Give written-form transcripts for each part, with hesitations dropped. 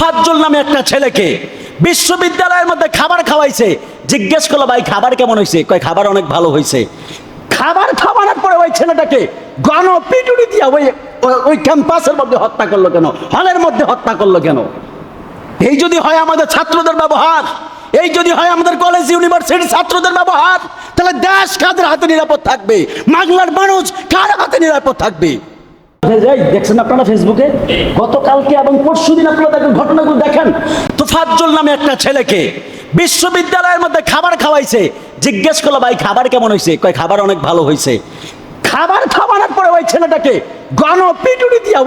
তোফাজ্জল নামে একটা ছেলেকে বিশ্ববিদ্যালয়ের মধ্যে খাবার খাওয়াইছে। জিজ্ঞেস করলো, ভাই খাবার কেমন হয়েছে? কয় খাবার অনেক ভালো হয়েছে। খাবার খাওয়ানোর পরে ওই ছেলেটাকে গণপিটুনি দিয়া ওই ক্যাম্পাসের মধ্যে হত্যা করলো কেন? হলের মধ্যে হত্যা করলো কেন? এই যদি হয় আমাদের ছাত্রদের ব্যবহার, এই যদি হয় আমাদের কলেজ ইউনিভার্সিটির ছাত্রদের ব্যবহার, তাহলে দেশ কাদের হাতে নিরাপদ থাকবে? বাংলার মানুষ কার হাতে নিরাপদ থাকবে? দেখছেন আপনারা ফেসবুকে গতকালকে এবং পরশুদিন আপনারা দেখেন, ঘটনাগুলো দেখেন। তোফাজ্জল নামে একটা ছেলেকে বিশ্ববিদ্যালয়ের মধ্যে খাবার খাওয়াইছে। জিজ্ঞেস করলো, ভাই খাবার কেমন হয়েছে? কয় খাবার অনেক ভালো হয়েছে। খাবার খাওয়ানোর পরে ওই ছেলেটাকে গণপিটুনি দিয়া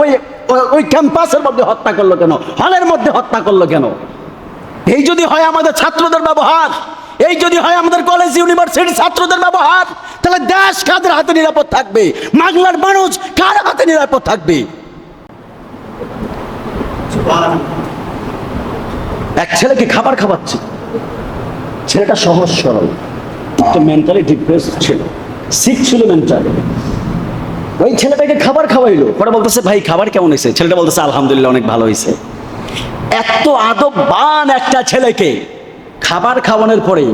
ওই ক্যাম্পাসের মধ্যে হত্যা করলো কেন? হলের মধ্যে হত্যা করলো কেন? এই যদি হয় আমাদের ছাত্রদের ব্যবহার, এই যদি হয় আমাদের কলেজ ইউনিভার্সিটির ছাত্রদের ব্যবহার, তাহলে দেশ কাদের হাতে নিরাপদ থাকবে? বাংলার মানুষ কার হাতে নিরাপদ থাকবে? এক ছেলেকে খাবার খাওয়াচ্ছে, ছেলেটা সহজ সরল, একটু মেন্টালি ডিপ্রেস ছিল, সিক ছিল মেন্টালি। ওই ছেলেটাকে খাবার খাওয়াইলো, পরে বলতেছে, ভাই খাবার কেমন হয়েছে? ছেলেটা বলতেছে, আলহামদুলিল্লাহ অনেক ভালো হয়েছে। এত আদববান একটা ছেলেকে খাবার খাওয়ানোর পরে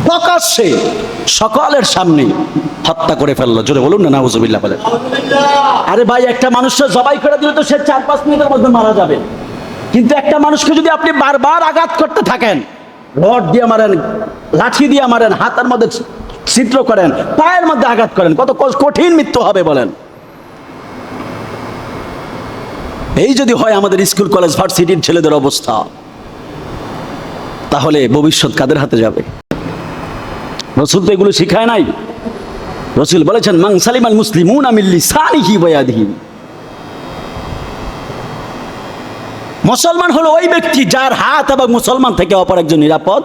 প্রকাশ্যে সকলের সামনে হত্যা করে ফেললো। জোরে বলুন না নাউজুবিল্লাহ বলেন। আরে ভাই, একটা মানুষকে জবাই করে দিলে তো সে 4-5 মিনিটের মধ্যে মারা যাবে, কিন্তু একটা মানুষকে যদি আপনি বারবার আঘাত করতে থাকেন, রড দিয়ে মারেন, লাঠি দিয়ে মারেন, হাতের মধ্যে ছিদ্র করেন, পায়ের মধ্যে আঘাত করেন, কত কঠিন মৃত্যু হবে বলেন। এই যদি হয় আমাদের স্কুল কলেজ ভার্সিটির ছেলেদের অবস্থা, তাহলে ভবিষ্যৎ কাদের হাতে যাবে? রাসূল তো এগুলো শিখায় নাই। রাসূল বলেছেন, মান সালিমাল মুসলিমুনা মিন লিসানিহি ওয়া ইয়াদিহি। মুসলমান হলো ওই ব্যক্তি যার হাত এবং মুসলমান থেকে অপর একজন নিরাপদ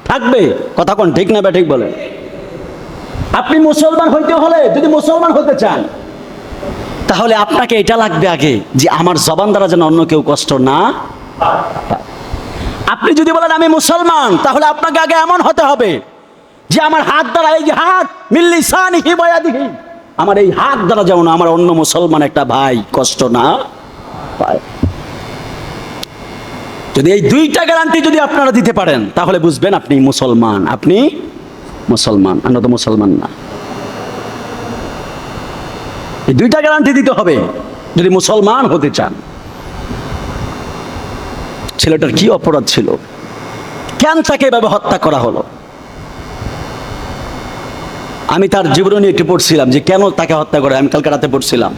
থাকবে। কথা কোন ঠিক না ঠিক বলেন? আপনি মুসলমান হইতে হলে, যদি মুসলমান হতে চান, তাহলে আপনাকে এটা লাগবে আগে যে আমার জবান দ্বারা যেন অন্য কেউ কষ্ট না পায়। আপনি যদি বলেন আমি মুসলমান, তাহলে আপনাকে আগে এমন হতে হবে যে আমার হাত দ্বারা, এই যে হাত, মিন লিসানিহি ওয়া ইয়াদিহি, আমার এই হাত দ্বারা যেমন আমার অন্য মুসলমান একটা ভাই কষ্ট না পায়। যদি এই দুইটা গ্যারান্টি যদি আপনারা দিতে পারেন, তাহলে বুঝবেন আপনি মুসলমান। আপনি মুসলমান, আমরা তো মুসলমান না। এই দুইটা গ্যারান্টি দিতে হবে যদি মুসলমান হতে চান। ছেলেটার কি অপরাধ ছিল? কেন তাকে এভাবে হত্যা করা হলো? আমি তার জীবনী একটু পড়ছিলাম যে কেন তাকে হত্যা করে। আমি কালকে রাতে পড়ছিলাম,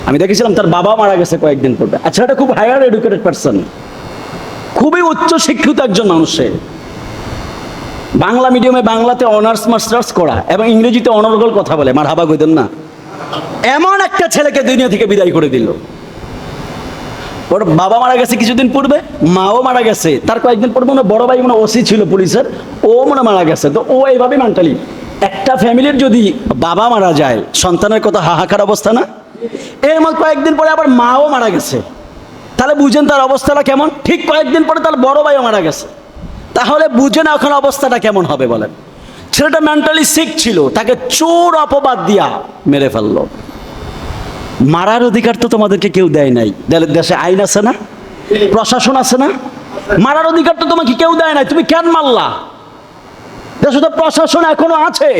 আমি দেখেছিলাম তার বাবা মারা গেছে কয়েকদিন পূর্বে। আর ছেলেটা খুব হায়ার এডুকেটেড পারসন, খুবই উচ্চ শিক্ষিত একজন মানুষের, বাংলা মিডিয়ামে বাংলাতে অনার্স মাস্টার্স করা এবং ইংরেজিতে অনর্গল কথা বলে। মারহাবা কইতেন না? এমন একটা ছেলেকে দুনিয়া থেকে বিদায় করে দিল। ওর বাবা মারা গেছে কিছুদিন পূর্বে, মাও মারা গেছে, তার কয়েকদিন পূর্বে মনে বড় ভাই মনে ওসি ছিল পুলিশের, ও মনে মারা গেছে। তো ও এইভাবে মেন্টালি, একটা ফ্যামিলির যদি বাবা মারা যায়, সন্তানের কথা হাহাকার অবস্থা না? এর মধ্যে কয়েকদিন পরে আবার মাও মারা গেছে, তাহলে বুঝেন তার অবস্থাটা কেমন। ঠিক কয়েকদিন পরে তার বড় ভাইও মারা গেছে, তাহলে বুঝেন এখন অবস্থাটা কেমন হবে বলেন। ছেলেটা মেন্টালি সিক ছিল, তাকে চোর অপবাদ দিয়া মেরে ফেললো। মারার অধিকার তো তোমাদেরকে কেউ দেয় নাই। দেশে আইন আছে না, প্রশাসন আছে না? মারার অধিকার তো তোমাকে কেউ দেয় নাই, তুমি কেন মারলা? দেশে তো প্রশাসন এখনো আছে।